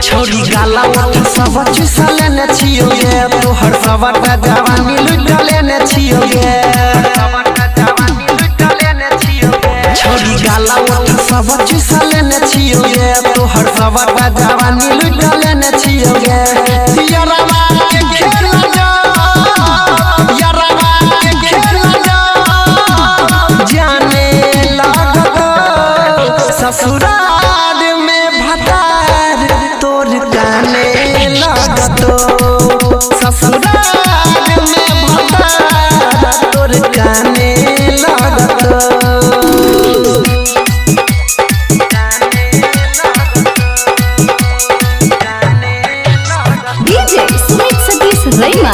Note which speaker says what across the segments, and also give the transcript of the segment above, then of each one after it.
Speaker 1: छोरी गाला सब चुसा लेने छियो ये तोहर सबटा जवानी लुटा लेने छियो ये छोरी गाला सब चुसा लेने छियो ये तोहर सबटा जवानी लुटा लेने छियो ये यारवा के खेल जा यारवा के खेल जा जाने लगो ससुराल में भतार तोर गाने लगतो ससुराल में भतार तोर गाने लगतो
Speaker 2: DJ Sumit Satish Raima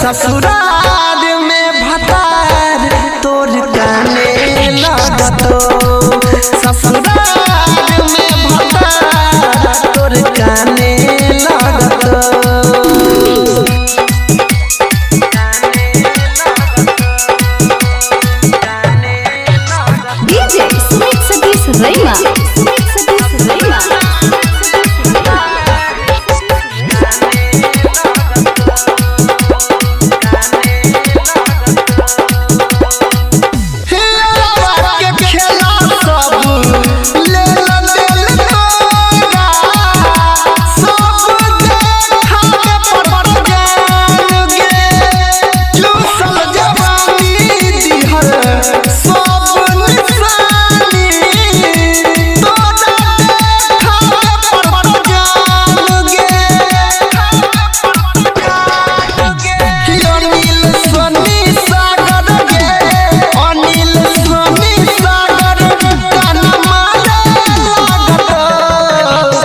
Speaker 1: ससुराल में भतार तोर गाने लगतो ससुराल में भतार तोर गाने लगतो
Speaker 2: DJ Sumit Satish Raima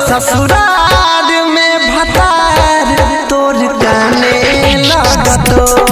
Speaker 1: ससुराल में भतार तोर गाने लगतो।